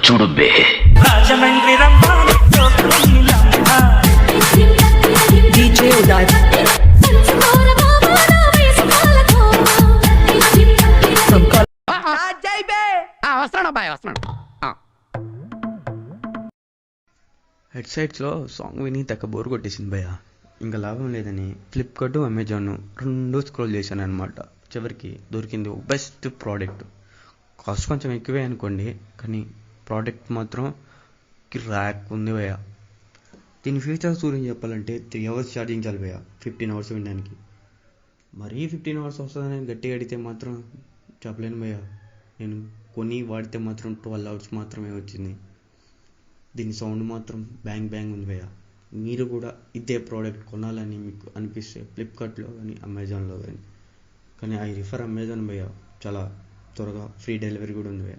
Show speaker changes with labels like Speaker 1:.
Speaker 1: చూడు బే.
Speaker 2: రాజమండ్రి
Speaker 3: వస్తున్నాడు అబ్బాయి వస్తున్నాడు.
Speaker 4: హెడ్ సైట్స్లో సాంగ్ విని తగ్గ బోర్ కొట్టేసింది భయ్య. ఇంకా లాభం లేదని ఫ్లిప్కార్ట్ అమెజాన్ రెండు స్క్రోల్ చేశాను అనమాట. చివరికి దొరికింది బెస్ట్ ప్రోడక్ట్. కాస్ట్ కొంచెం ఎక్కువే అనుకోండి, కానీ ప్రోడక్ట్ మాత్రం ర్యాక్ ఉంది భయ్య. దీని ఫీచర్స్ గురించి చెప్పాలంటే 3 hours ఛార్జింగ్ చాలు భయ్య 15 hours వినడానికి. మరీ 15 hours వస్తుందని గట్టిగా అడిగితే మాత్రం చెప్పలేను భయ్య. నేను కొని వాడితే మాత్రం 12 hours మాత్రమే వచ్చింది. దీని సౌండ్ మాత్రం బ్యాంగ్ బ్యాంగ్ ఉంది భయ్య. మీరు కూడా ఇదే ప్రోడక్ట్ కొనాలని మీకు అనిపిస్తే ఫ్లిప్కార్ట్లో కానీ అమెజాన్లో కానీ ఐ రిఫర్ అమెజాన్ భయ్య. చాలా త్వరగా ఫ్రీ డెలివరీ కూడా ఉంది భయ్య.